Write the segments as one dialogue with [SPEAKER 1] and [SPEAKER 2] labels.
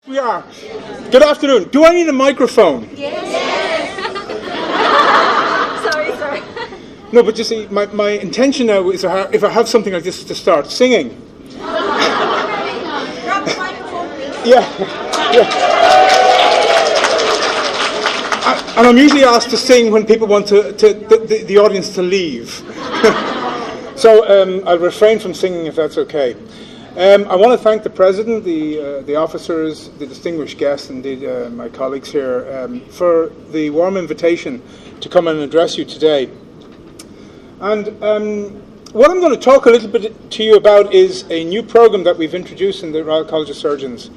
[SPEAKER 1] We are. Good afternoon. Do I need a microphone?
[SPEAKER 2] Yes. Sorry.
[SPEAKER 1] No, but you see, my intention now is if I have something like this to start singing.
[SPEAKER 2] Drop the microphone, please.
[SPEAKER 1] Yeah. And I'm usually asked to sing when people want the audience to leave. So I'll refrain from singing if that's okay. I want to thank the President, the officers, the distinguished guests, indeed my colleagues here, for the warm invitation to come and address you today. And what I'm going to talk a little bit to you about is a new program that we've introduced in the Royal College of Surgeons,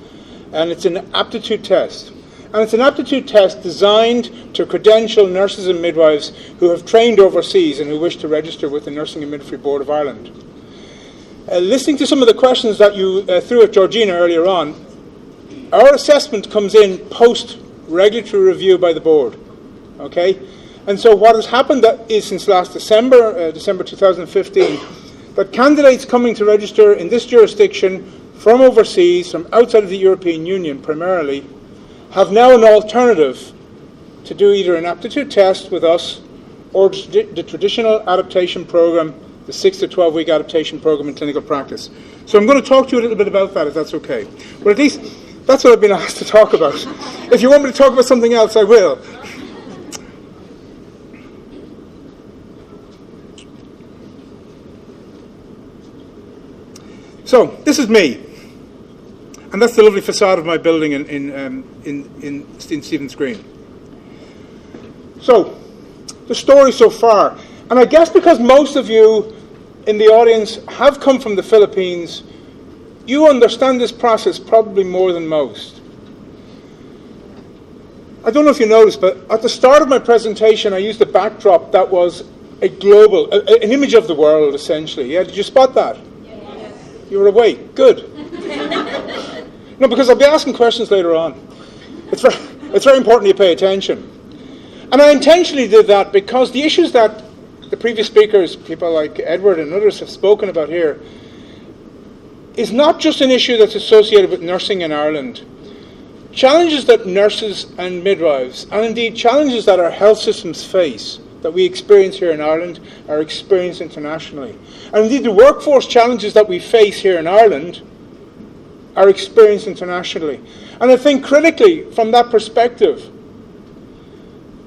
[SPEAKER 1] and it's an aptitude test. And it's an aptitude test designed to credential nurses and midwives who have trained overseas and who wish to register with the Nursing and Midwifery Board of Ireland. Listening to some of the questions that you threw at Georgina earlier on, our assessment comes in post-regulatory review by the board. Okay? And so what has happened is since last December 2015, that candidates coming to register in this jurisdiction from overseas, from outside of the European Union primarily, have now an alternative to do either an aptitude test with us or the traditional adaptation program, the 6 to 12 week adaptation program in clinical practice. So I'm going to talk to you a little bit about that, if that's okay. Well, at least that's what I've been asked to talk about. If you want me to talk about something else, I will. So this is me, and that's the lovely facade of my building in Stephen's Green. So the story so far, and I guess because most of you in the audience have come from the Philippines, you understand this process probably more than most. I don't know if you noticed, but at the start of my presentation, I used a backdrop that was a global, an image of the world, essentially. Yeah, did you spot that?
[SPEAKER 2] Yes.
[SPEAKER 1] You were awake. Good. No, because I'll be asking questions later on. It's very important you pay attention. And I intentionally did that because the issues that the previous speakers, people like Edward and others, have spoken about here, is not just an issue that's associated with nursing in Ireland. Challenges that nurses and midwives, and indeed challenges that our health systems face, that we experience here in Ireland, are experienced internationally. And indeed the workforce challenges that we face here in Ireland are experienced internationally. And I think critically, from that perspective,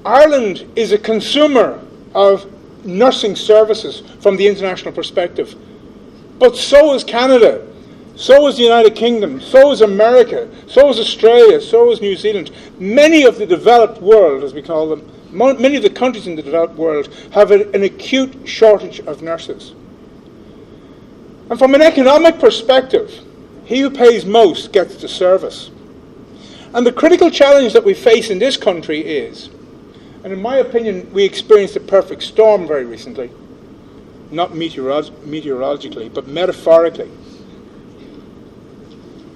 [SPEAKER 1] Ireland is a consumer of nursing services from the international perspective. But so is Canada, so is the United Kingdom, so is America, so is Australia, so is New Zealand. Many of the developed world, as we call them, many of the countries in the developed world have an acute shortage of nurses. And from an economic perspective, he who pays most gets the service. And the critical challenge that we face in this country is, and in my opinion, we experienced a perfect storm very recently, not meteorologically, but metaphorically,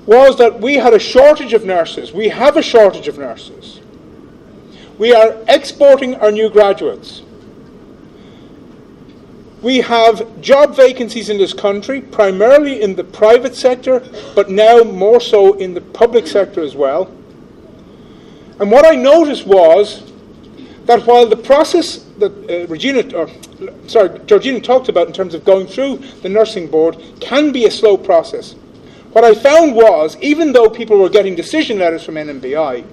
[SPEAKER 1] was that we had a shortage of nurses. We have a shortage of nurses. We are exporting our new graduates. We have job vacancies in this country, primarily in the private sector, but now more so in the public sector as well. And what I noticed was that while the process that Georgina talked about in terms of going through the nursing board can be a slow process, what I found was, even though people were getting decision letters from NMBI,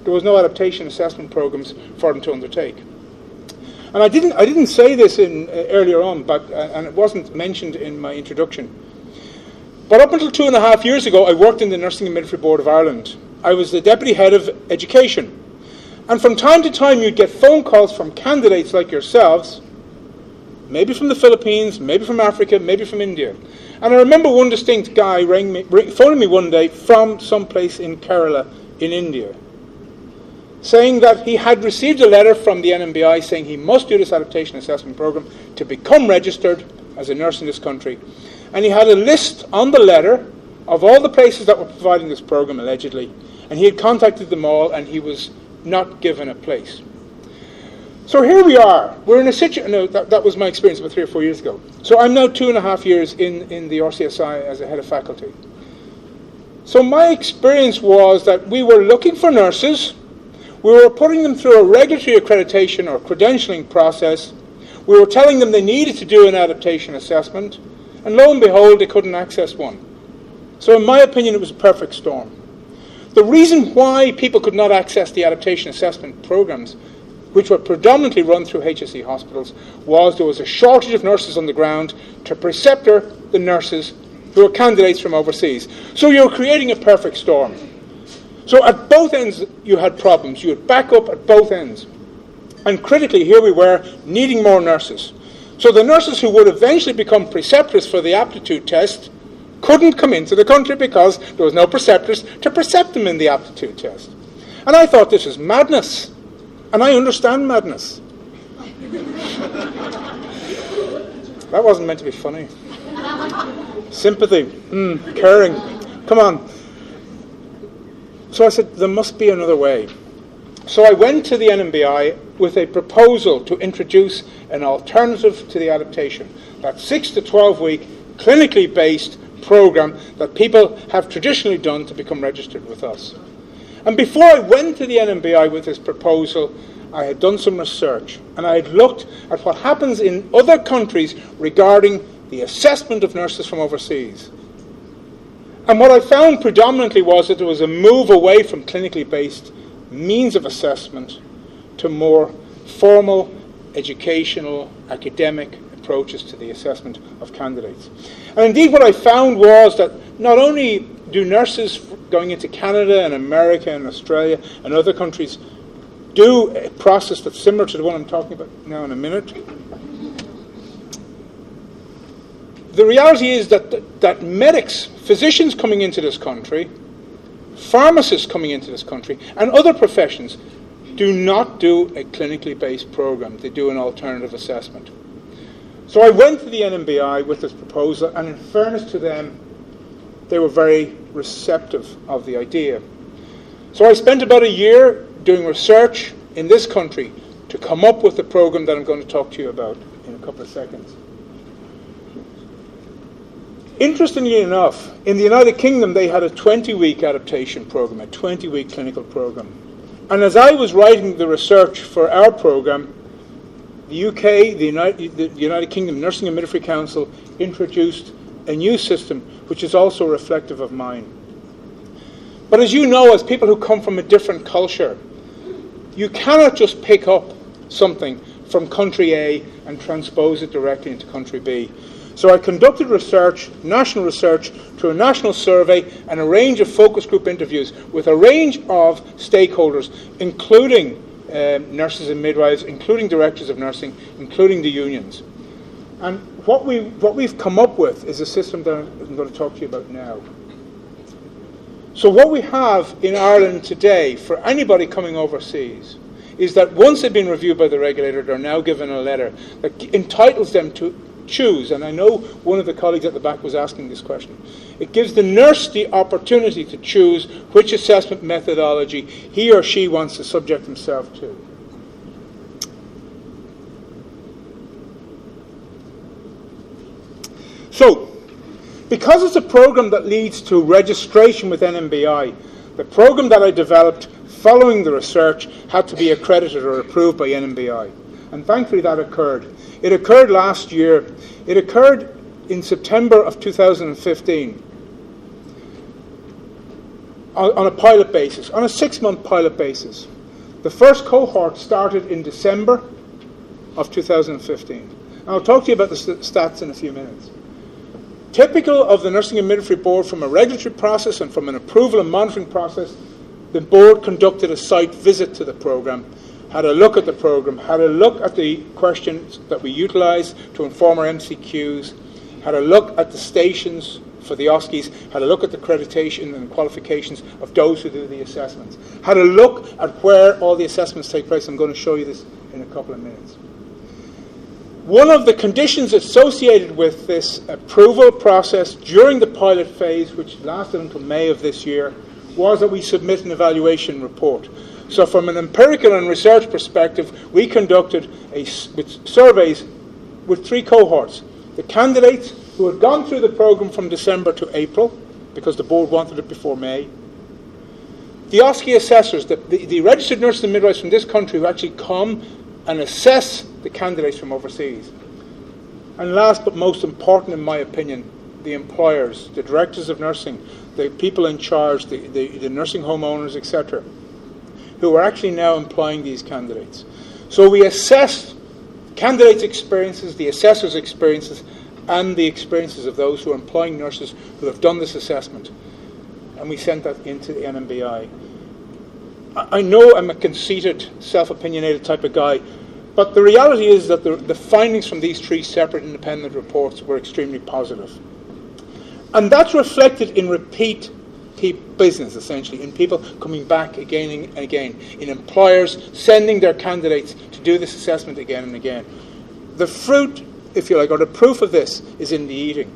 [SPEAKER 1] there was no adaptation assessment programs for them to undertake. And I didn't say this earlier on, and it wasn't mentioned in my introduction. But up until 2.5 years ago, I worked in the Nursing and Midwifery Board of Ireland. I was the Deputy Head of Education. And from time to time, you'd get phone calls from candidates like yourselves, maybe from the Philippines, maybe from Africa, maybe from India. And I remember one distinct guy phoning me one day from someplace in Kerala in India, saying that he had received a letter from the NMBI saying he must do this adaptation assessment program to become registered as a nurse in this country. And he had a list on the letter of all the places that were providing this program, allegedly, and he had contacted them all, and he was not given a place. So here we are. We're in a situation. No, that was my experience about 3 or 4 years ago. So I'm now 2.5 years in the RCSI as a head of faculty. So my experience was that we were looking for nurses, we were putting them through a regulatory accreditation or credentialing process, we were telling them they needed to do an adaptation assessment, and lo and behold, they couldn't access one. So in my opinion, it was a perfect storm. The reason why people could not access the adaptation assessment programs, which were predominantly run through HSE hospitals, was there was a shortage of nurses on the ground to preceptor the nurses who were candidates from overseas. So you were creating a perfect storm. So at both ends you had problems. You had backup at both ends. And critically, here we were needing more nurses. So the nurses who would eventually become preceptors for the aptitude test couldn't come into the country because there was no preceptors to precept them in the aptitude test. And I thought this was madness. And I understand madness. That wasn't meant to be funny. Sympathy, caring, come on. So I said, there must be another way. So I went to the NMBI with a proposal to introduce an alternative to the adaptation, that 6 to 12 week clinically based program that people have traditionally done to become registered with us. And before I went to the NMBI with this proposal, I had done some research and I had looked at what happens in other countries regarding the assessment of nurses from overseas. And what I found predominantly was that there was a move away from clinically based means of assessment to more formal, educational, academic approaches to the assessment of candidates. And indeed what I found was that not only do nurses going into Canada and America and Australia and other countries do a process that's similar to the one I'm talking about now in a minute, the reality is that medics, physicians coming into this country, pharmacists coming into this country, and other professions do not do a clinically based program. They do an alternative assessment. So I went to the NMBI with this proposal, and in fairness to them, they were very receptive of the idea. So I spent about a year doing research in this country to come up with the program that I'm going to talk to you about in a couple of seconds. Interestingly enough, in the United Kingdom, they had a 20-week adaptation program, a 20-week clinical program. And as I was writing the research for our program, the UK, the United Kingdom Nursing and Midwifery Council introduced a new system which is also reflective of mine. But as you know, as people who come from a different culture, you cannot just pick up something from country A and transpose it directly into country B. So I conducted research, national research, through a national survey and a range of focus group interviews with a range of stakeholders, including nurses and midwives, including directors of nursing, including the unions. And what we've come up with is a system that I'm going to talk to you about now. So what we have in Ireland today for anybody coming overseas is that once they've been reviewed by the regulator, they're now given a letter that entitles them to choose, and I know one of the colleagues at the back was asking this question. It gives the nurse the opportunity to choose which assessment methodology he or she wants to subject himself to. So, because it's a program that leads to registration with NMBI, the program that I developed following the research had to be accredited or approved by NMBI. And thankfully that occurred. It occurred last year. It occurred in September of 2015 on a pilot basis, on a 6-month pilot basis. The first cohort started in December of 2015. And I'll talk to you about the stats in a few minutes. Typical of the Nursing and Midwifery Board, from a regulatory process and from an approval and monitoring process, the board conducted a site visit to the program, had a look at the program, had a look at the questions that we utilised to inform our MCQs, had a look at the stations for the OSCEs, had a look at the accreditation and qualifications of those who do the assessments, had a look at where all the assessments take place. I'm going to show you this in a couple of minutes. One of the conditions associated with this approval process during the pilot phase, which lasted until May of this year, was that we submit an evaluation report. So from an empirical and research perspective, we conducted surveys with 3 cohorts. The candidates who had gone through the program from December to April, because the board wanted it before May. The OSCE assessors, the registered nurses and midwives from this country who actually come and assess the candidates from overseas. And last but most important in my opinion, the employers, the directors of nursing, the people in charge, the nursing home owners, etc., who are actually now employing these candidates. So we assess candidates' experiences, the assessors' experiences, and the experiences of those who are employing nurses who have done this assessment. And we sent that into the NMBI. I know I'm a conceited, self-opinionated type of guy, but the reality is that the findings from these 3 separate independent reports were extremely positive. And that's reflected in repeat business, essentially, in people coming back again and again, in employers sending their candidates to do this assessment again and again. The fruit, if you like, or the proof of this is in the eating.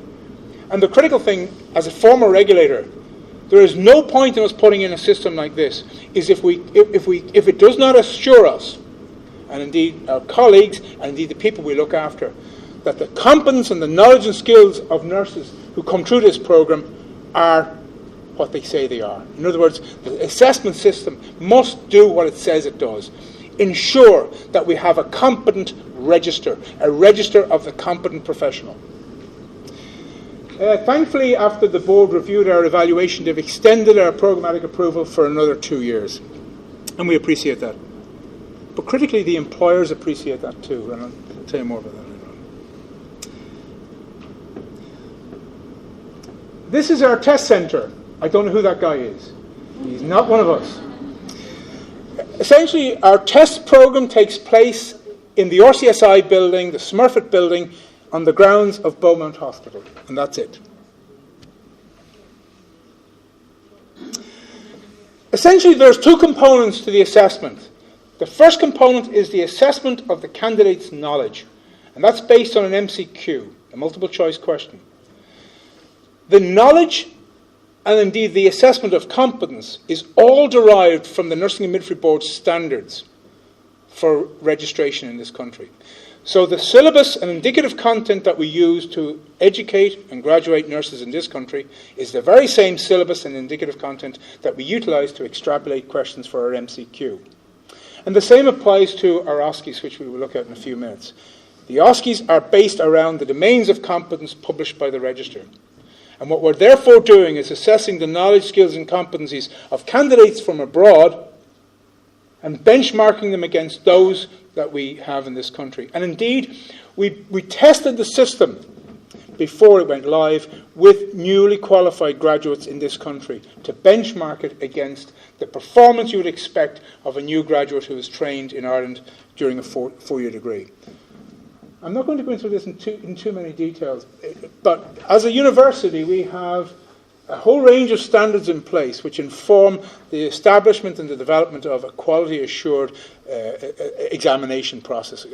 [SPEAKER 1] And the critical thing, as a former regulator, there is no point in us putting in a system like this, is if it does not assure us, and indeed our colleagues, and indeed the people we look after, that the competence and the knowledge and skills of nurses who come through this programme are what they say they are. In other words, the assessment system must do what it says it does. Ensure that we have a competent register, a register of the competent professional. Thankfully, after the board reviewed our evaluation, they've extended our programmatic approval for another 2 years. And we appreciate that. But critically, the employers appreciate that too. And I'll tell you more about that later on. This is our test centre. I don't know who that guy is. He's not one of us. Essentially, our test programme takes place in the RCSI building, the Smurfit building, on the grounds of Beaumont Hospital, and that's it. Essentially, there's 2 components to the assessment. The first component is the assessment of the candidate's knowledge, and that's based on an MCQ, a multiple choice question. The knowledge, and indeed the assessment of competence, is all derived from the Nursing and Midwifery Board standards for registration in this country. So the syllabus and indicative content that we use to educate and graduate nurses in this country is the very same syllabus and indicative content that we utilise to extrapolate questions for our MCQ. And the same applies to our OSCEs, which we will look at in a few minutes. The OSCEs are based around the domains of competence published by the Register. And what we're therefore doing is assessing the knowledge, skills and competencies of candidates from abroad and benchmarking them against those that we have in this country. And indeed, we tested the system before it went live with newly qualified graduates in this country to benchmark it against the performance you would expect of a new graduate who is trained in Ireland during a four-year degree. I'm not going to go into this in too many details, but as a university we have a whole range of standards in place which inform the establishment and the development of a quality assured examination process,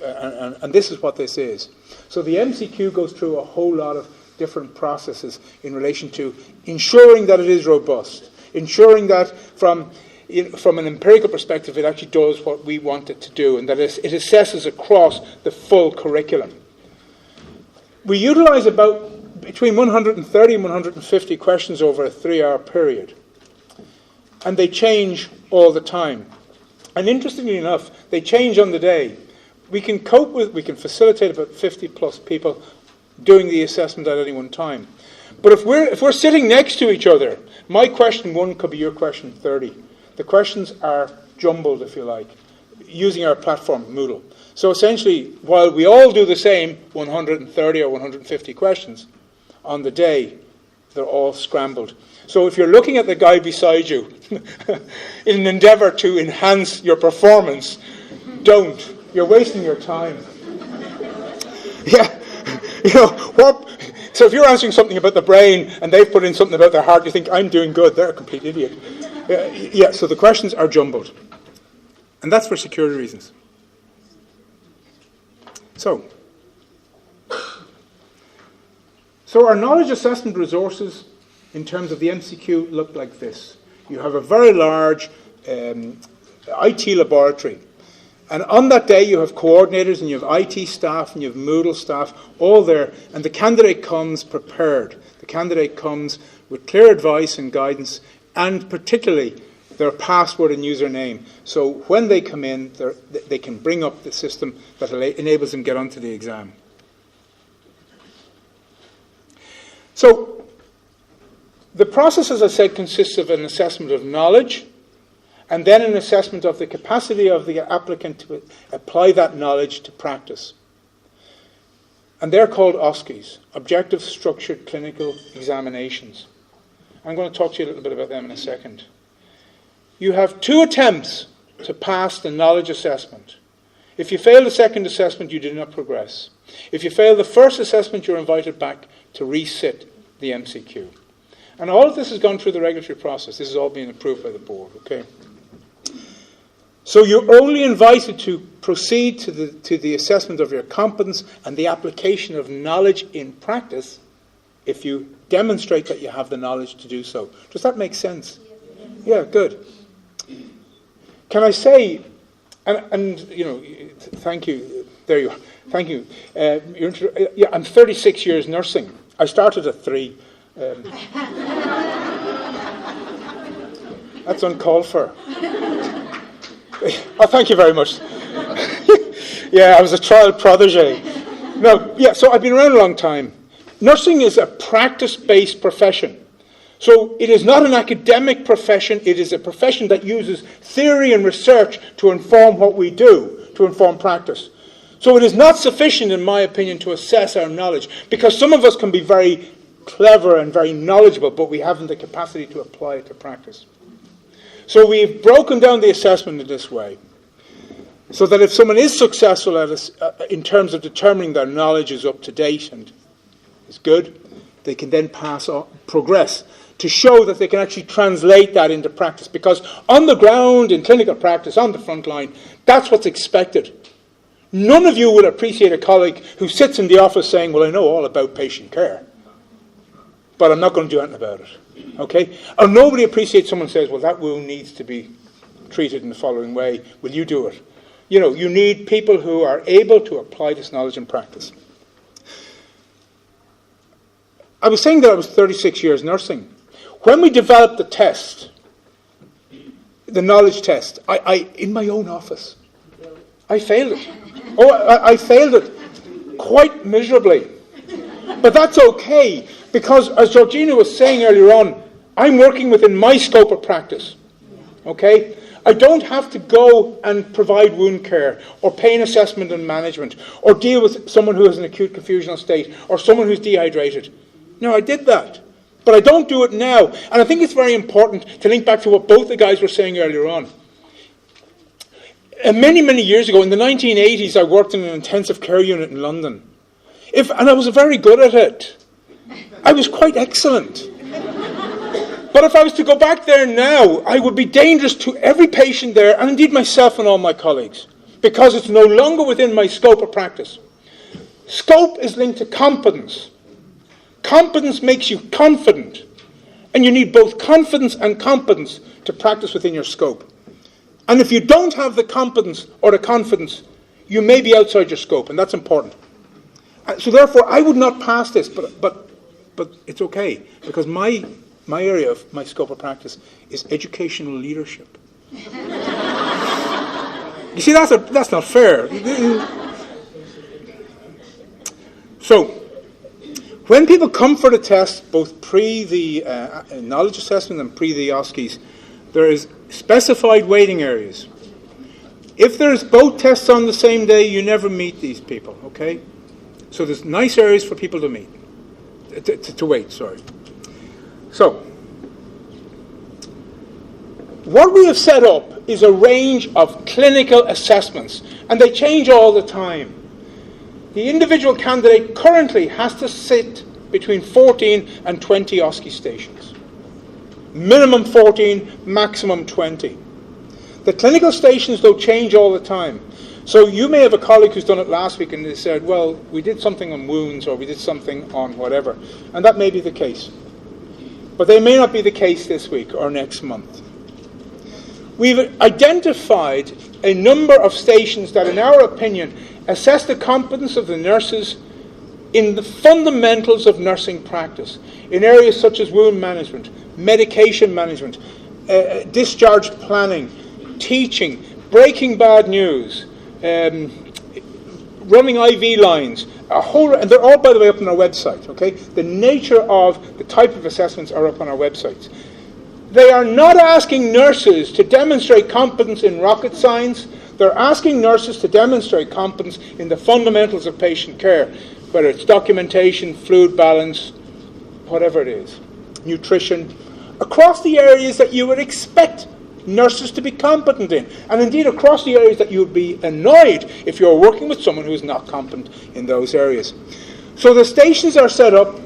[SPEAKER 1] and this is what this is. So the MCQ goes through a whole lot of different processes in relation to ensuring that it is robust, ensuring that from an empirical perspective it actually does what we want it to do, and that it assesses across the full curriculum. We utilise about between 130 and 150 questions over a 3-hour period. And they change all the time. And interestingly enough, they change on the day. We can facilitate about 50 plus people doing the assessment at any one time. But if we're sitting next to each other, my question 1 could be your question 30. The questions are jumbled, if you like, using our platform, Moodle. So essentially, while we all do the same 130 or 150 questions, on the day, they're all scrambled. So if you're looking at the guy beside you in an endeavour to enhance your performance, don't. You're wasting your time. Yeah, so if you're answering something about the brain and they've put in something about their heart, you think, I'm doing good, they're a complete idiot. Yeah, so the questions are jumbled. And that's for security reasons. So our knowledge assessment resources in terms of the MCQ look like this. You have a very large IT laboratory. And on that day you have coordinators and you have IT staff and you have Moodle staff all there, and the candidate comes prepared. The candidate comes with clear advice and guidance, and particularly their password and username. So when they come in, they can bring up the system that enables them to get onto the exam. So the process, as I said, consists of an assessment of knowledge, and then an assessment of the capacity of the applicant to apply that knowledge to practice. And they're called OSCEs, Objective Structured Clinical Examinations. I'm going to talk to you a little bit about them in a second. You have 2 attempts to pass the knowledge assessment. If you fail the second assessment, you do not progress. If you fail the first assessment, you're invited back to resit the MCQ. And all of this has gone through the regulatory process. This is all being approved by the board, okay? So you're only invited to proceed to the assessment of your competence and the application of knowledge in practice if you demonstrate that you have the knowledge to do so. Does that make sense? Yeah, good. Can I say, and you know, thank you, there you are, thank you. Yeah, I'm 36 years nursing. I started at 3. That's uncalled for. Oh, thank you very much. Yeah, I was a trial protege. No, yeah, so I've been around a long time. Nursing is a practice-based profession. So it is not an academic profession, it is a profession that uses theory and research to inform what we do, to inform practice. So it is not sufficient, in my opinion, to assess our knowledge, because some of us can be very clever and very knowledgeable, but we haven't the capacity to apply it to practice. So we've broken down the assessment in this way, so that if someone is successful at in terms of determining their knowledge is up to date and is good, they can then progress to show that they can actually translate that into practice. Because on the ground, in clinical practice, on the front line, that's what's expected. None of you will appreciate a colleague who sits in the office saying, well, I know all about patient care, but I'm not going to do anything about it. Okay? Or nobody appreciates someone who says, well, that wound needs to be treated in the following way. Will you do it? You know, you need people who are able to apply this knowledge in practice. I was saying that I was 36 years nursing. When we developed the test, the knowledge test, I in my own office, I failed it. I failed it quite miserably. But that's okay, because as Georgina was saying earlier on, I'm working within my scope of practice. Okay? I don't have to go and provide wound care, or pain assessment and management, or deal with someone who has an acute confusional state, or someone who's dehydrated. No, I did that. But I don't do it now. And I think it's very important to link back to what both the guys were saying earlier on. Many, many years ago, in the 1980s, I worked in an intensive care unit in London. And I was very good at it. I was quite excellent. But if I was to go back there now, I would be dangerous to every patient there, and indeed myself and all my colleagues, because it's no longer within my scope of practice. Scope is linked to competence. Competence makes you confident, and you need both confidence and competence to practice within your scope. And if you don't have the competence or the confidence, you may be outside your scope, and that's important. So therefore, I would not pass this, but it's okay, because my area of my scope of practice is educational leadership. You see, that's not fair. So, when people come for the test, both pre the knowledge assessment and pre the OSCEs, there is specified waiting areas. If there's both tests on the same day, you never meet these people, okay? So there's nice areas for people to meet, to wait, sorry. So, what we have set up is a range of clinical assessments, and they change all the time. The individual candidate currently has to sit between 14 and 20 OSCE stations. Minimum 14, maximum 20. The clinical stations, though, change all the time. So you may have a colleague who's done it last week and they said, well, we did something on wounds or we did something on whatever. And that may be the case. But they may not be the case this week or next month. We've identified a number of stations that, in our opinion, assess the competence of the nurses in the fundamentals of nursing practice, in areas such as wound management, medication management, discharge planning, teaching, breaking bad news, running IV lines, and they're all, by the way, up on our website, okay? The nature of the type of assessments are up on our websites. They are not asking nurses to demonstrate competence in rocket science. They're asking nurses to demonstrate competence in the fundamentals of patient care, whether it's documentation, fluid balance, whatever it is, nutrition, across the areas that you would expect nurses to be competent in, and indeed across the areas that you would be annoyed if you're working with someone who is not competent in those areas. So the stations are set up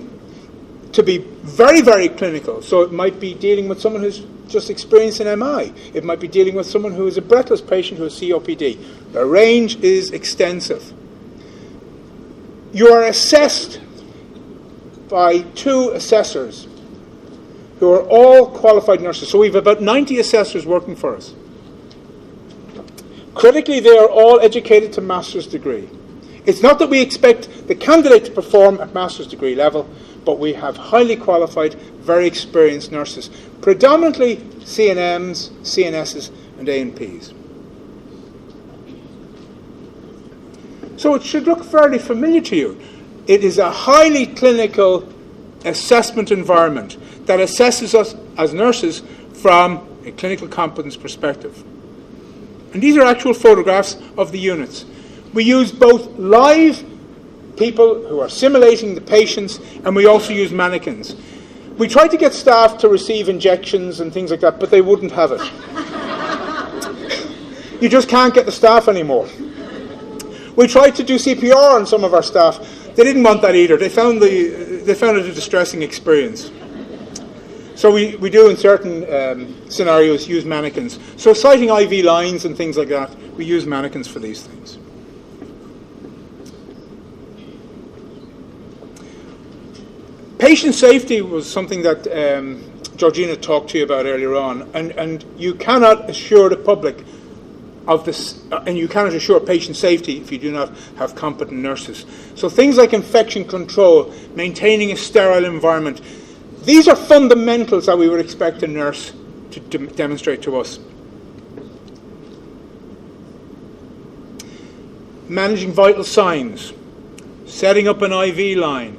[SPEAKER 1] to be very, very clinical. So it might be dealing with someone who's just experienced an MI. It might be dealing with someone who is a breathless patient who has COPD. The range is extensive. You are assessed by 2 assessors who are all qualified nurses. So we have about 90 assessors working for us. Critically, they are all educated to master's degree. It's not that we expect the candidate to perform at master's degree level, but we have highly qualified, very experienced nurses, predominantly CNMs, CNSs, and A&Ps. So it should look fairly familiar to you. It is a highly clinical assessment environment that assesses us as nurses from a clinical competence perspective. And these are actual photographs of the units. We use both live people who are simulating the patients, and we also use mannequins. We tried to get staff to receive injections and things like that, but they wouldn't have it. You just can't get the staff anymore. We tried to do CPR on some of our staff. They didn't want that either. They found it a distressing experience. So we do, in certain scenarios, use mannequins. So citing IV lines and things like that, we use mannequins for these things. Patient safety was something that Georgina talked to you about earlier on, and you cannot assure the public of this, and you cannot assure patient safety if you do not have competent nurses. So things like infection control, maintaining a sterile environment, these are fundamentals that we would expect a nurse to demonstrate to us. Managing vital signs, setting up an IV line,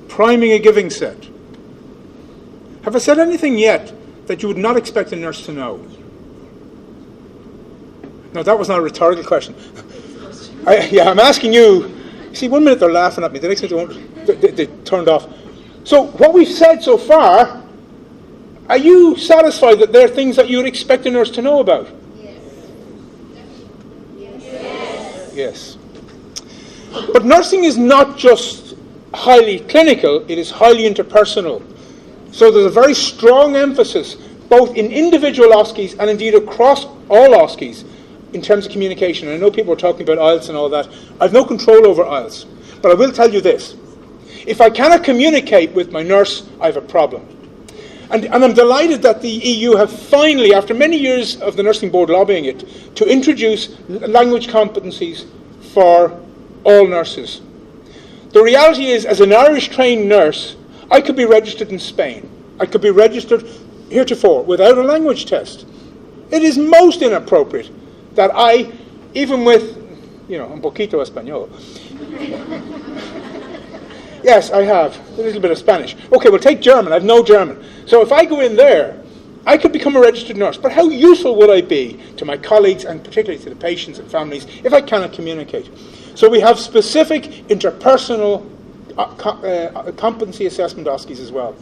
[SPEAKER 1] priming a giving set. Have I said anything yet that you would not expect a nurse to know? No, that was not a rhetorical question. I'm asking you. See, 1 minute they're laughing at me, the next minute they turned off. So what we've said so far, are you satisfied that there are things that you would expect a nurse to know about? Yes. But nursing is not just highly clinical, it is highly interpersonal. So there's a very strong emphasis, both in individual OSCEs and indeed across all OSCEs, in terms of communication. And I know people are talking about IELTS and all that. I have no control over IELTS. But I will tell you this. If I cannot communicate with my nurse, I have a problem. And I'm delighted that the EU have finally, after many years of the Nursing Board lobbying it, to introduce language competencies for all nurses. The reality is, as an Irish-trained nurse, I could be registered in Spain. I could be registered heretofore without a language test. It is most inappropriate that I, even with, un poquito español. Yes, I have a little bit of Spanish. Okay, well, take German. I have no German. So if I go in there, I could become a registered nurse. But how useful would I be to my colleagues and particularly to the patients and families if I cannot communicate? So we have specific interpersonal competency assessment OSCEs as well.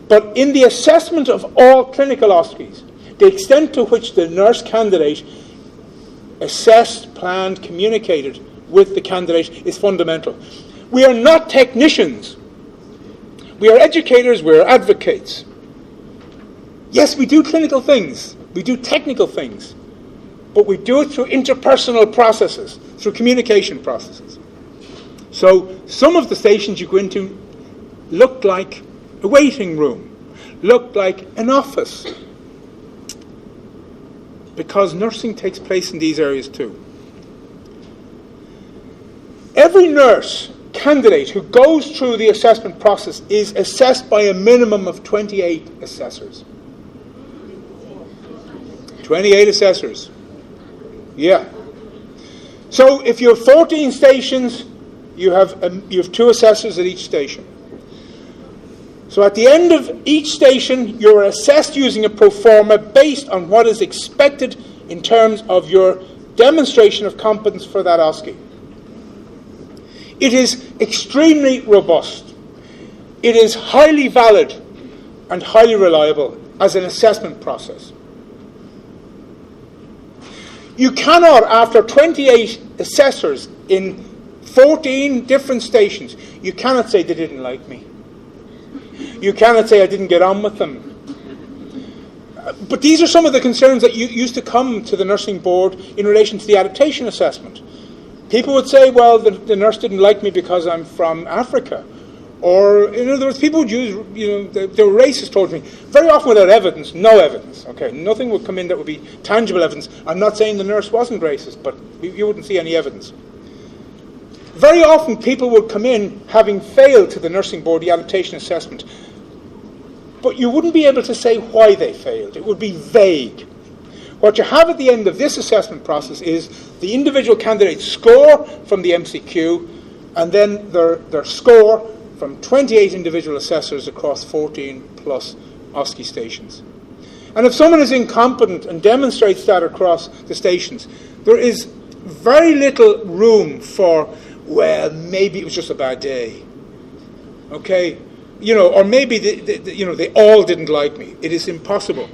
[SPEAKER 1] But in the assessment of all clinical OSCEs, the extent to which the nurse candidate assessed, planned, communicated with the candidate is fundamental. We are not technicians. We are educators, we are advocates. Yes, we do clinical things, we do technical things, but we do it through interpersonal processes, through communication processes. So some of the stations you go into look like a waiting room, look like an office, because nursing takes place in these areas too. Every nurse candidate who goes through the assessment process is assessed by a minimum of 28 assessors. 28 assessors. Yeah. So if you have 14 stations, you have 2 assessors at each station. So at the end of each station, you're assessed using a pro forma based on what is expected in terms of your demonstration of competence for that OSCE. It is extremely robust. It is highly valid and highly reliable as an assessment process. You cannot, after 28 assessors in 14 different stations, you cannot say they didn't like me. You cannot say I didn't get on with them. But these are some of the concerns that used to come to the nursing board in relation to the adaptation assessment. People would say, well, the nurse didn't like me because I'm from Africa. Or, in other words, people would use, they were racist towards me. Very often without evidence, no evidence. Okay, nothing would come in that would be tangible evidence. I'm not saying the nurse wasn't racist, but you wouldn't see any evidence. Very often people would come in having failed to the nursing board, the adaptation assessment. But you wouldn't be able to say why they failed. It would be vague. What you have at the end of this assessment process is the individual candidate's score from the MCQ and then their score from 28 individual assessors across 14 plus OSCE stations. And if someone is incompetent and demonstrates that across the stations, there is very little room for, well, maybe it was just a bad day. Okay? Or maybe they all didn't like me. It is impossible.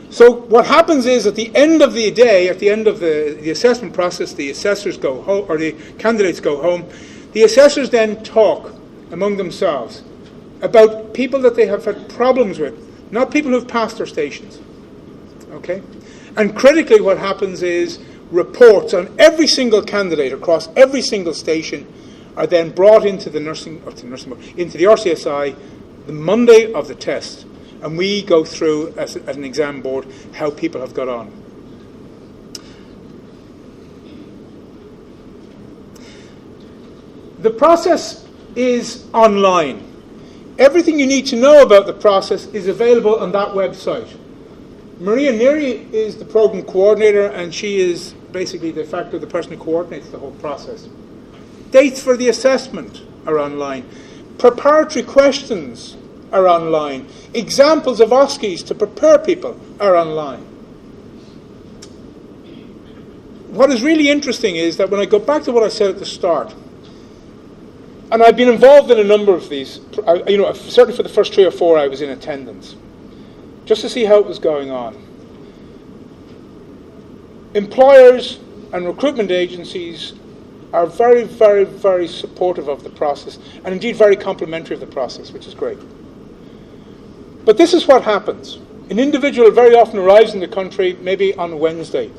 [SPEAKER 1] So what happens is at the end of the day, at the end of the assessment process, the assessors go home, or the candidates go home. The assessors then talk among themselves about people that they have had problems with, not people who have passed their stations. Okay? And critically what happens is reports on every single candidate across every single station are then brought into the into the RCSI the Monday of the test, and we go through as an exam board how people have got on. The process is online. Everything you need to know about the process is available on that website. Maria Neri is the program coordinator, and she is basically de facto the person who coordinates the whole process. Dates for the assessment are online. Preparatory questions are online. Examples of OSCEs to prepare people are online. What is really interesting is that when I go back to what I said at the start, and I've been involved in a number of these, certainly for the first 3 or 4 I was in attendance, just to see how it was going on. Employers and recruitment agencies are very, very, very supportive of the process, and indeed very complimentary of the process, which is great. But this is what happens. An individual very often arrives in the country maybe on Wednesday.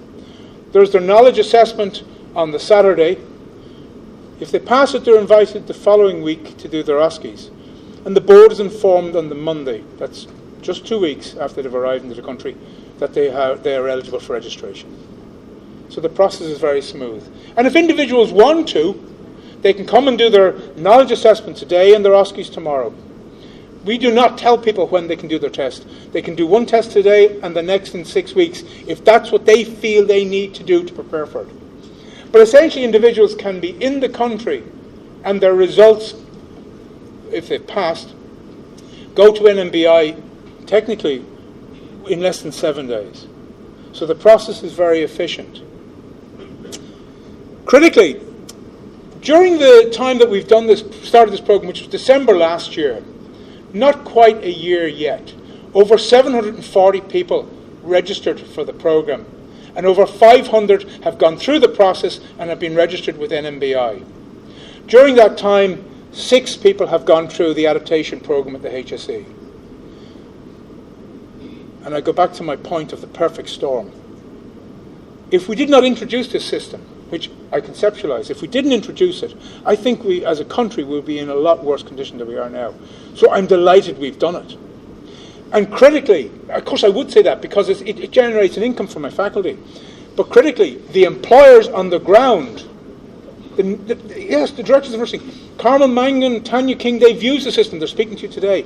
[SPEAKER 1] There's their knowledge assessment on the Saturday. If they pass it, they're invited the following week to do their OSCEs. And the board is informed on the Monday, that's just 2 weeks after they've arrived into the country, that they are eligible for registration. So the process is very smooth. And if individuals want to, they can come and do their knowledge assessment today and their OSCEs tomorrow. We do not tell people when they can do their test. They can do one test today and the next in 6 weeks, if that's what they feel they need to do to prepare for it. But essentially individuals can be in the country and their results, if they've passed, go to NMBI technically in less than 7 days. So the process is very efficient. Critically, during the time that we've started this program, which was December last year, not quite a year yet, over 740 people registered for the program, and over 500 have gone through the process and have been registered with NMBI. During that time, 6 people have gone through the adaptation program at the HSE. And I go back to my point of the perfect storm. If we did not introduce this system, which I conceptualize, if we didn't introduce it, I think we as a country will be in a lot worse condition than we are now. So I'm delighted we've done it. And critically, of course I would say that because it generates an income for my faculty, but critically, the employers on the ground Yes, the directors of nursing. Carmel Mangan, Tanya King, they've used the system. They're speaking to you today.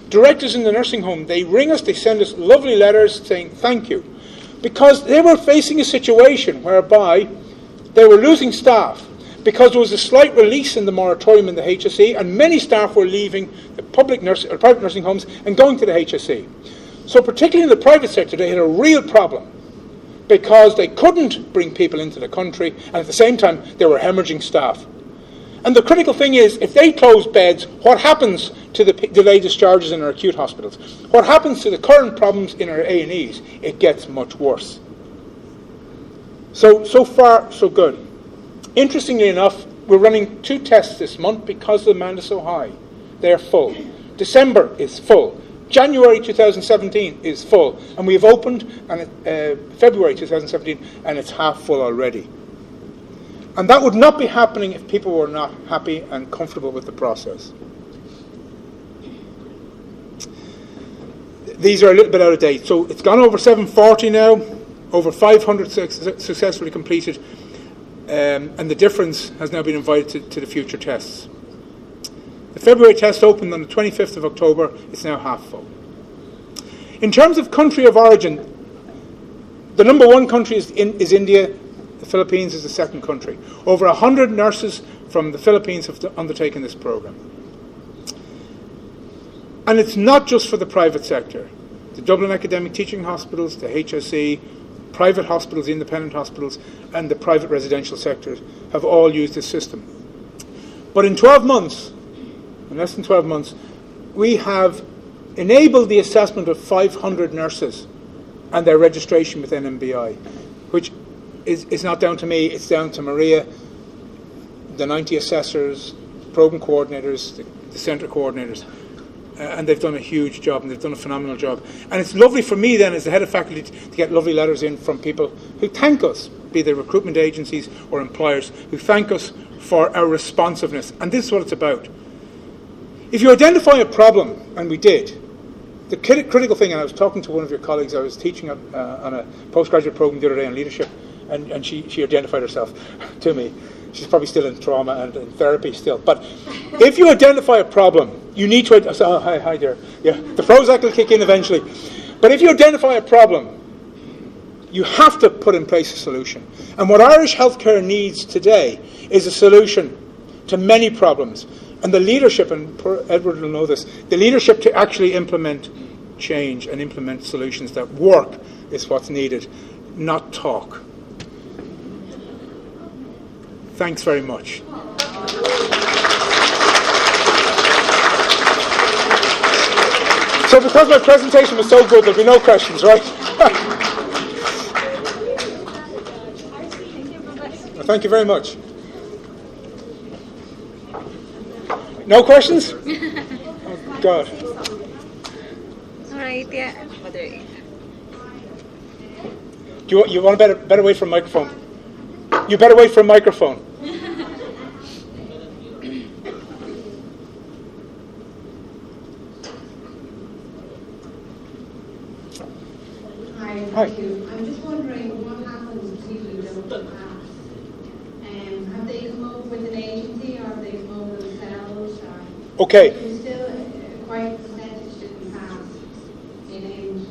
[SPEAKER 1] Directors in the nursing home, they ring us, they send us lovely letters saying thank you. Because they were facing a situation whereby they were losing staff because there was a slight release in the moratorium in the HSE, and many staff were leaving the private nursing homes and going to the HSE. So particularly in the private sector, they had a real problem because they couldn't bring people into the country, and at the same time they were hemorrhaging staff. And the critical thing is, if they close beds, what happens to the delayed discharges in our acute hospitals? What happens to the current problems in our A&Es? It gets much worse. So far, so good. Interestingly enough, we're running 2 tests this month because the demand is so high. They're full. December is full. January 2017 is full. And we've opened February 2017, and it's half full already. And that would not be happening if people were not happy and comfortable with the process. These are a little bit out of date. So it's gone over 740 now, over 500 successfully completed, and the difference has now been invited to the future tests. The February test opened on the 25th of October. It's now half full. In terms of country of origin, the number 1 country is India. The Philippines is the second country. Over 100 nurses from the Philippines have undertaken this program. And it's not just for the private sector. The Dublin Academic Teaching Hospitals, the HSE, private hospitals, independent hospitals, and the private residential sectors have all used this system. But in 12 months, in less than 12 months, we have enabled the assessment of 500 nurses and their registration with NMBI, which is not down to me, it's down to Maria, the 90 assessors, program coordinators, the centre coordinators, and they've done a huge job, and they've done a phenomenal job. And it's lovely for me then, as the head of faculty, to get lovely letters in from people who thank us, be they recruitment agencies or employers, who thank us for our responsiveness. And this is what it's about. If you identify a problem, and we did, the critical thing, and I was talking to one of your colleagues, I was teaching on a postgraduate program the other day on leadership, and she identified herself to me. She's probably still in trauma and in therapy still. But if you identify a problem, you need to... Oh, hi there. Yeah, the Prozac will kick in eventually. But if you identify a problem, you have to put in place a solution. And what Irish healthcare needs today is a solution to many problems. And the leadership, and poor Edward will know this, the leadership to actually implement change and implement solutions that work is what's needed, not talk. Thanks very much. So because my presentation was so good, there'll be no questions, right? Well, thank you very much. No questions? Oh, God.
[SPEAKER 2] All right, yeah.
[SPEAKER 1] Do you want to better wait for a microphone? You better wait for a microphone.
[SPEAKER 3] Hi,
[SPEAKER 1] Hi.
[SPEAKER 3] thank you. I'm just wondering what happens to people who don't pass. Have they come up with an agency, or have they come up themselves? Or
[SPEAKER 1] Okay.
[SPEAKER 3] there's still quite a percentage didn't pass. In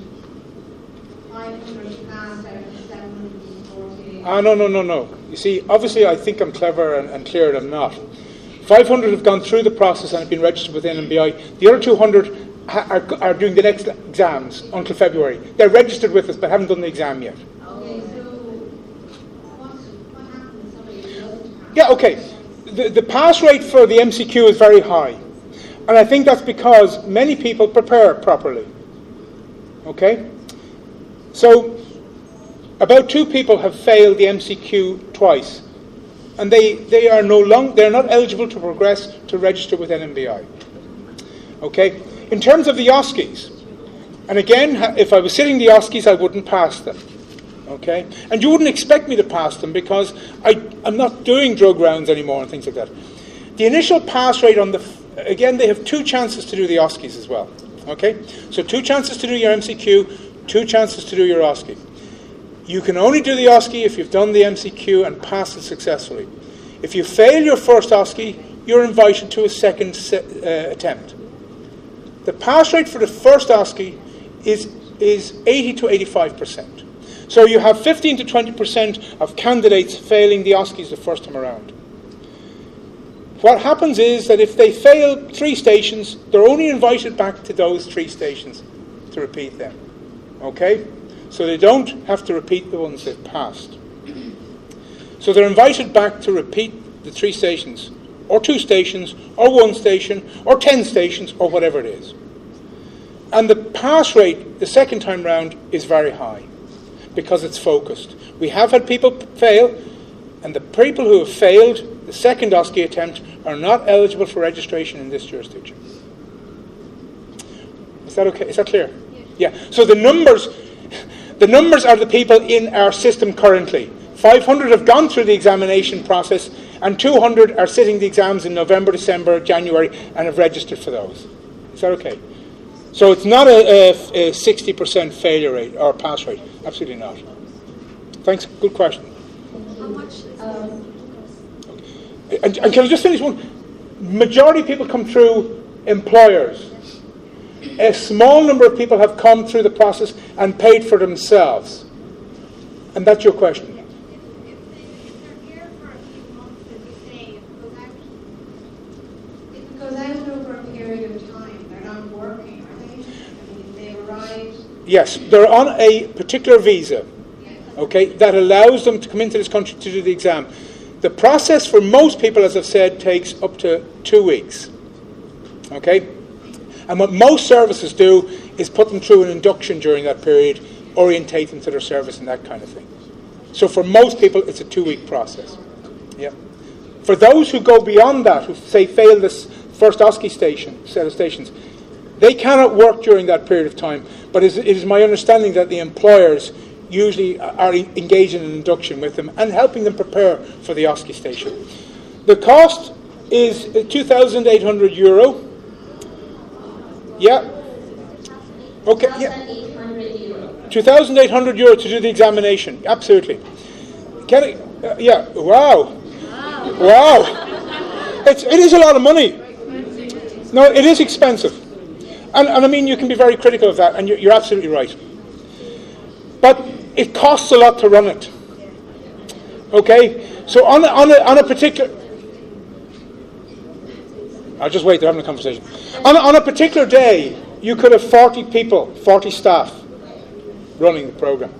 [SPEAKER 3] 500 passed out of 748.
[SPEAKER 1] No. You see, obviously I think I'm clever and clear, and I'm not. 500 have gone through the process and have been registered with NMBI. The other 200 are doing the next exams until February. They're registered with us but haven't done the exam yet.
[SPEAKER 3] Okay, so what happens to somebody who doesn't pass?
[SPEAKER 1] Yeah, okay. The pass rate for the MCQ is very high. And I think that's because many people prepare properly. Okay? So, about 2 people have failed the MCQ twice. And they are they're not eligible to progress to register with NMBI. Okay? In terms of the OSCEs, and again, if I was sitting the OSCEs, I wouldn't pass them. Okay? And you wouldn't expect me to pass them because I'm not doing drug rounds anymore and things like that. The initial pass rate on again, they have 2 chances to do the OSCEs as well. Okay? So 2 chances to do your MCQ, 2 chances to do your OSCE. You can only do the OSCE if you've done the MCQ and passed it successfully. If you fail your first OSCE, you're invited to a second attempt. The pass rate for the first OSCE is 80 to 85%. So you have 15 to 20% of candidates failing the OSCEs the first time around. What happens is that if they fail 3 stations, they're only invited back to those 3 stations to repeat them. Okay? So they don't have to repeat the ones they've passed. So they're invited back to repeat the 3 stations, or 2 stations, or 1 station, or 10 stations, or whatever it is. And the pass rate the second time round is very high because it's focused. We have had people fail, and the people who have failed the second OSCE attempt are not eligible for registration in this jurisdiction. Is that okay? Is that clear? Yeah. So the numbers are the people in our system currently. 500 have gone through the examination process, and 200 are sitting the exams in November, December, January, and have registered for those. Is that okay? So it's not a 60% failure rate or pass rate. Absolutely not. Thanks. Good question.
[SPEAKER 2] How much?
[SPEAKER 1] And can I just finish one? Majority of people come through employers. A small number of people have come through the process and paid for themselves. And that's your question.
[SPEAKER 3] If they're here for a few months, as you say, it goes out over a period of time. They're not working, are they? I mean, they've arrived.
[SPEAKER 1] Yes, they're on a particular visa, okay, that allows them to come into this country to do the exam. The process for most people, as I've said, takes up to 2 weeks, okay? And what most services do is put them through an induction during that period, orientate them to their service and that kind of thing. So for most people, it's a 2-week process. Yeah. For those who go beyond that, who say fail this first OSCE set of stations, they cannot work during that period of time. But it is my understanding that the employers usually are engaged in an induction with them and helping them prepare for the OSCE station. The cost is €2,800. Yeah. Okay. Yeah. €2,800 to do the examination. Absolutely. Can it? Yeah. Wow. Wow. It is a lot of money. No, it is expensive. And I mean, you can be very critical of that, and you're absolutely right. But it costs a lot to run it. Okay? So on a particular... I'll just wait, they're having a conversation. On a particular day, you could have 40 people, 40 staff running the program.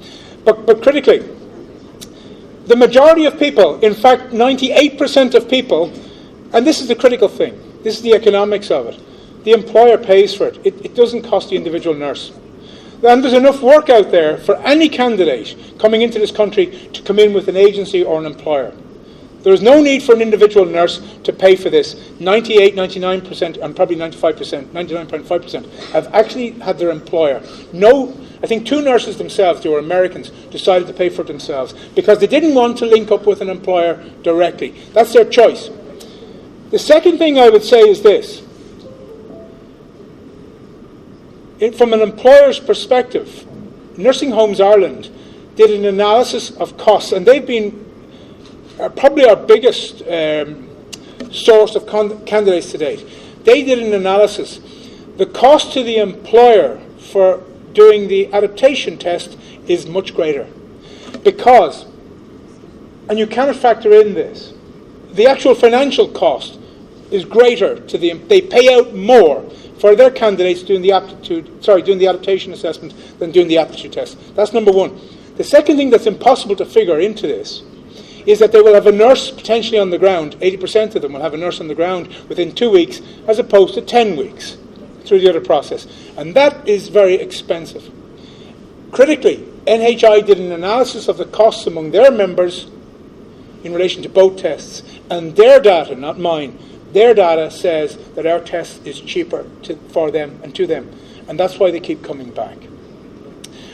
[SPEAKER 1] But critically, the majority of people, in fact 98% of people, and this is the critical thing, this is the economics of it, the employer pays for it. It doesn't cost the individual nurse. And there's enough work out there for any candidate coming into this country to come in with an agency or an employer. There's no need for an individual nurse to pay for this. 98, 99%, and probably 95%, 99.5% have actually had their employer. I think 2 nurses themselves, who were Americans, decided to pay for it themselves because they didn't want to link up with an employer directly. That's their choice. The second thing I would say is this. From an employer's perspective, Nursing Homes Ireland did an analysis of costs, and they've been probably our biggest source of candidates to date. They did an analysis. The cost to the employer for doing the adaptation test is much greater because, and you cannot factor in this, the actual financial cost is greater to they pay out more for their candidates doing the adaptation assessment than doing the aptitude test. That's number one. The second thing that's impossible to figure into this is that they will have a nurse potentially on the ground, 80% of them will have a nurse on the ground within 2 weeks, as opposed to 10 weeks through the other process. And that is very expensive. Critically, NHI did an analysis of the costs among their members in relation to both tests, and their data, not mine, their data says that our test is cheaper for them and to them, and that's why they keep coming back.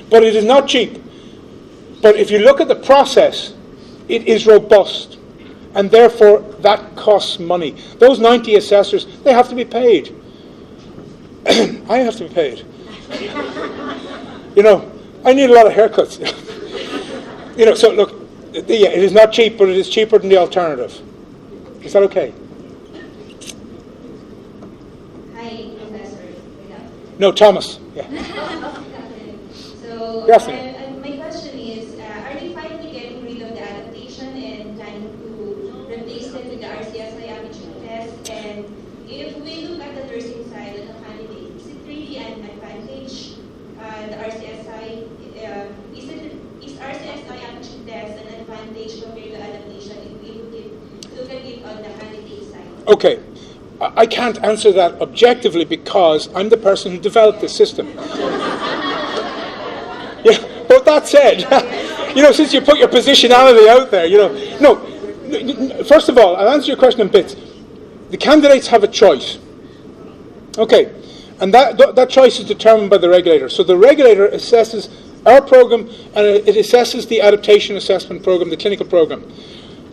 [SPEAKER 1] But it is not cheap. But if you look at the process, it is robust, and therefore that costs money. Those 90 assessors, they have to be paid. I have to be paid. I need a lot of haircuts. So look, it is not cheap, but it is cheaper than the alternative. Is that okay?
[SPEAKER 3] Hi, Professor.
[SPEAKER 1] No, Thomas. Yeah.
[SPEAKER 3] So,
[SPEAKER 1] Yes,
[SPEAKER 3] my question is, are they finally getting rid of the adaptation and planning to replace them with the RCSI aptitude test? And if we look at the nursing side of the candidate, is it really an advantage, the RCSI, is RCSI aptitude test an advantage compared to adaptation if we look at it on the candidate side?
[SPEAKER 1] Okay. I can't answer that objectively because I'm the person who developed this system. Yeah, but that said, since you put your positionality out there, no, first of all, I'll answer your question in bits. The candidates have a choice. Okay, and that choice is determined by the regulator. So the regulator assesses our program and it assesses the adaptation assessment program, the clinical program.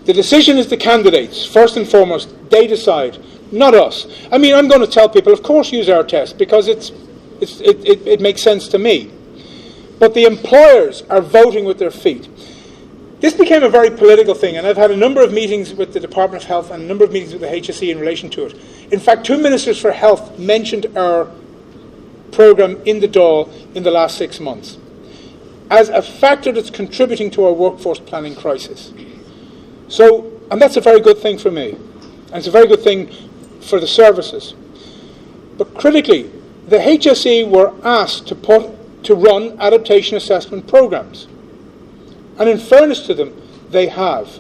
[SPEAKER 1] The decision is the candidates, first and foremost. They decide, not us. I mean, I'm going to tell people, of course, use our test because it makes sense to me. But the employers are voting with their feet. This became a very political thing, and I've had a number of meetings with the Department of Health and a number of meetings with the HSE in relation to it. In fact, 2 ministers for health mentioned our program in the Dáil in the last 6 months as a factor that's contributing to our workforce planning crisis. So, and that's a very good thing for me, and it's a very good thing for the services. But critically, the HSE were asked to run adaptation assessment programs. And in fairness to them, they have.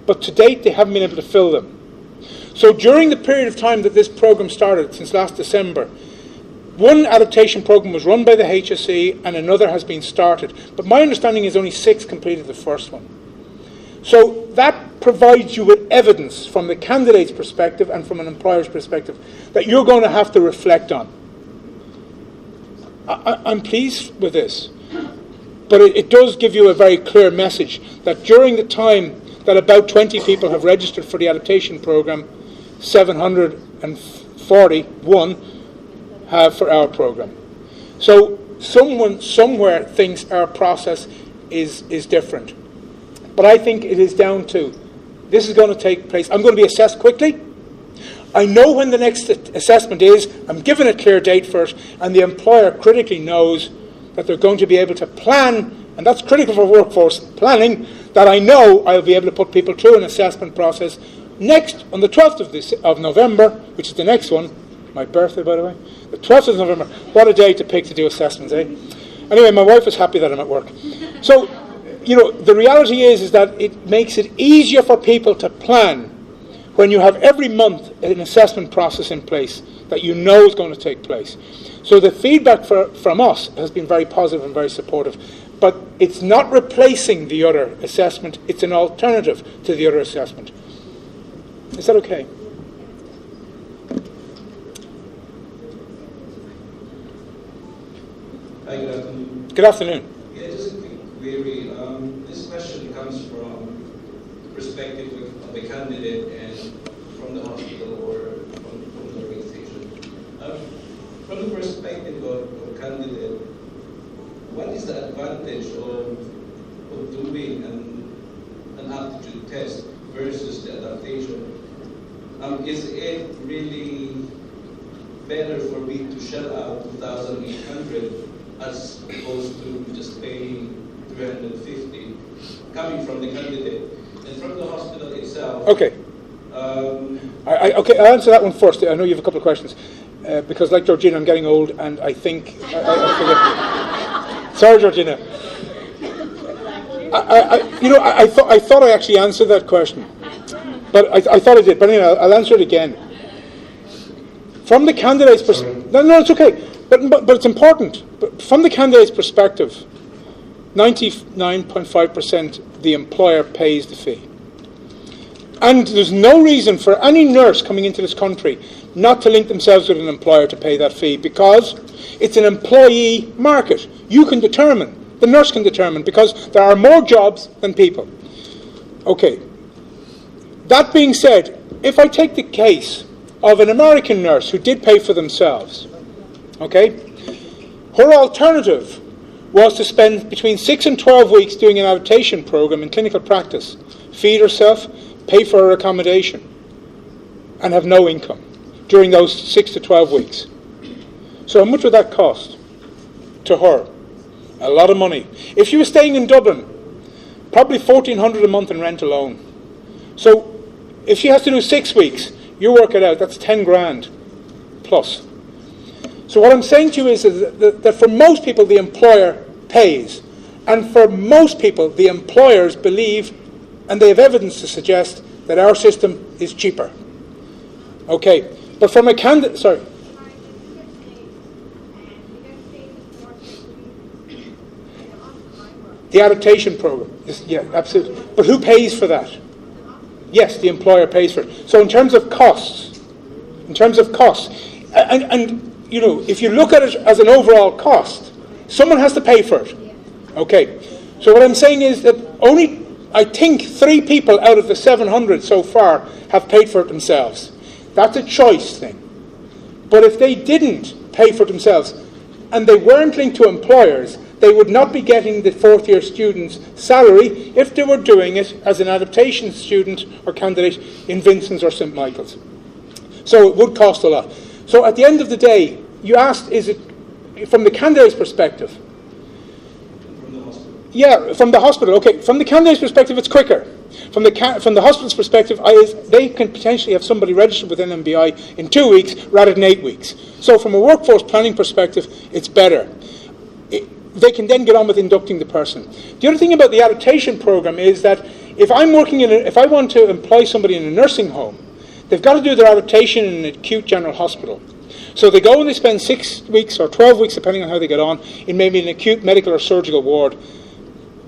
[SPEAKER 1] But to date, they haven't been able to fill them. So during the period of time that this program started, since last December, one adaptation program was run by the HSE and another has been started. But my understanding is only 6 completed the first one. So that provides you with evidence from the candidate's perspective and from an employer's perspective that you're going to have to reflect on. I'm pleased with this, but it does give you a very clear message that during the time that about 20 people have registered for the adaptation program, 741 have for our program. So someone somewhere thinks our process is different. But I think it is down to, this is going to take place, I'm going to be assessed quickly. I know when the next assessment is, I'm given a clear date for it, and the employer critically knows that they're going to be able to plan, and that's critical for workforce planning, that I know I'll be able to put people through an assessment process next, on the 12th of November, which is the next one, my birthday by the way, the 12th of November, what a day to pick to do assessments, eh? Anyway, my wife is happy that I'm at work. So, the reality is that it makes it easier for people to plan when you have every month an assessment process in place that you know is going to take place. So the feedback from us has been very positive and very supportive. But it's not replacing the other assessment, it's an alternative to the other assessment. Is that okay?
[SPEAKER 4] Hi, good afternoon.
[SPEAKER 1] Good afternoon.
[SPEAKER 4] Yeah, just a quick query. This question comes from the perspective of the candidate and from the hospital or from the organization. From the perspective of a candidate, what is the advantage of doing an aptitude test versus the adaptation? Is it really better for me to shell out 2,800 as opposed to just paying 350 coming from the candidate and from the hospital itself?
[SPEAKER 1] Okay. Okay, I'll answer that one first. I know you have a couple of questions. Because like Georgina, I'm getting old and I think... I forget. Sorry, Georgina. I thought I actually answered that question. But I thought I did. But anyway, I'll answer it again. From the candidate's perspective... No, it's okay. But it's important. But from the candidate's perspective, 99.5% the employer pays the fee. And there's no reason for any nurse coming into this country not to link themselves with an employer to pay that fee because it's an employee market. You can determine, the nurse can determine, because there are more jobs than people. Okay. That being said, if I take the case of an American nurse who did pay for themselves, okay, her alternative was to spend between 6 and 12 weeks doing an adaptation program in clinical practice, feed herself, pay for her accommodation. and have no income during those 6 to 12 weeks. So how much would that cost to her? A lot of money. If she was staying in Dublin, probably $1,400 a month in rent alone. So if she has to do 6 weeks, you work it out, that's 10 grand plus. So what I'm saying to you is that for most people the employer pays, and for most people the employers believe, and they have evidence to suggest, that our system is cheaper. Okay, but from a candidate, sorry. The adaptation program, yeah, absolutely. But who pays for that? Yes, the employer pays for it. So in terms of costs, and you know, if you look at it as an overall cost, someone has to pay for it. Okay, so what I'm saying is that only, I think, 3 people out of the 700 so far have paid for it themselves. That's a choice thing. But if they didn't pay for it themselves, and they weren't linked to employers, they would not be getting the 4th-year student's salary if they were doing it as an adaptation student or candidate in Vincent's or St. Michael's. So it would cost a lot. So at the end of the day, you asked, is it from the candidate's perspective?
[SPEAKER 4] From the hospital?
[SPEAKER 1] Yeah, from the hospital. Okay, from the candidate's perspective, it's quicker. From the hospital's perspective, they can potentially have somebody registered with NMBI in 2 weeks rather than 8 weeks. So from a workforce planning perspective, it's better. They can then get on with inducting the person. The other thing about the adaptation program is that if I want to employ somebody in a nursing home, they've got to do their adaptation in an acute general hospital. So they go and they spend 6 weeks or 12 weeks, depending on how they get on, in maybe an acute medical or surgical ward.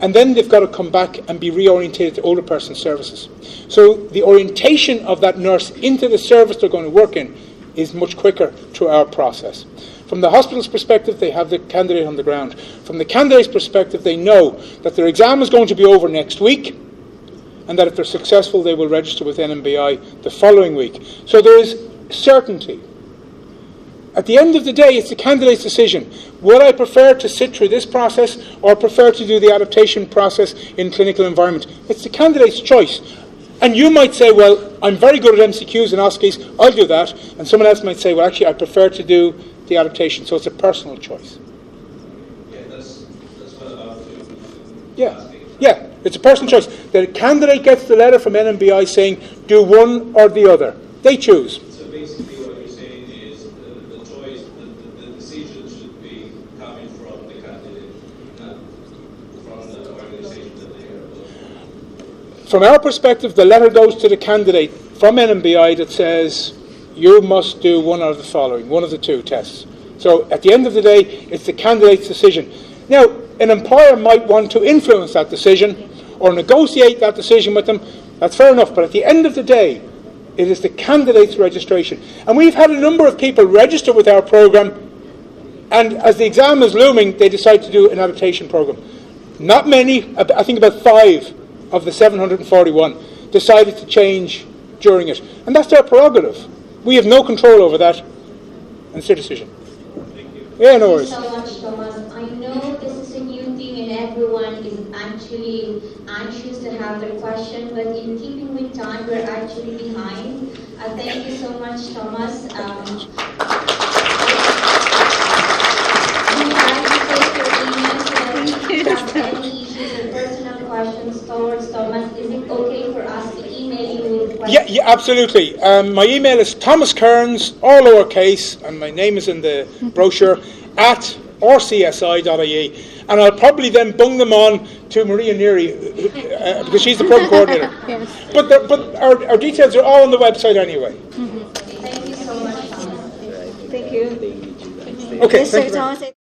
[SPEAKER 1] And then they've got to come back and be reorientated to older person services. So the orientation of that nurse into the service they're going to work in is much quicker through our process. From the hospital's perspective, they have the candidate on the ground. From the candidate's perspective, they know that their exam is going to be over next week, and that if they're successful, they will register with NMBI the following week. So there is certainty. At the end of the day, it's the candidate's decision. Would I prefer to sit through this process or prefer to do the adaptation process in clinical environment? It's the candidate's choice. And you might say, well, I'm very good at MCQs and OSCEs, I'll do that. And someone else might say, well, actually, I prefer to do the adaptation. So it's a personal choice.
[SPEAKER 4] Yeah, that's what I'm about to
[SPEAKER 1] Yeah, it's a personal choice. The candidate gets the letter from NMBI saying, do one or the other. They choose.
[SPEAKER 4] So basically what you're saying is the choice, the decision should be coming from the candidate, not from the organization that they are.
[SPEAKER 1] From our perspective, the letter goes to the candidate from NMBI that says, you must do one of the following, one of the 2 tests. So at the end of the day, it's the candidate's decision. Now, an employer might want to influence that decision or negotiate that decision with them. That's fair enough, but at the end of the day, it is the candidate's registration. And we've had a number of people register with our program, and as the exam is looming, they decide to do an adaptation program. Not many, I think about 5 of the 741 decided to change during it. And that's their prerogative. We have no control over that, and it's their decision.
[SPEAKER 4] Thank you.
[SPEAKER 1] Yeah, no worries.
[SPEAKER 5] Thank you so much, Thomas. I know this is a new thing and everyone is actually anxious to have their question, but in keeping with time, we're actually behind. Thank you so much, Thomas. We like to take your emails so that if you have any issues or personal questions towards Thomas, is it okay for us to email you with questions?
[SPEAKER 1] Yeah, absolutely. My email is Thomas Kearns, all lowercase, and my name is in the brochure, at rcsi.ie. And I'll probably then bung them on to Maria Neary, because she's the program coordinator.
[SPEAKER 2] Yes.
[SPEAKER 1] But our details are all on the website anyway.
[SPEAKER 5] Thank you so much, Thomas.
[SPEAKER 2] Thank you.
[SPEAKER 1] Okay,
[SPEAKER 2] Mr.
[SPEAKER 1] thank you very much.
[SPEAKER 2] Thomas.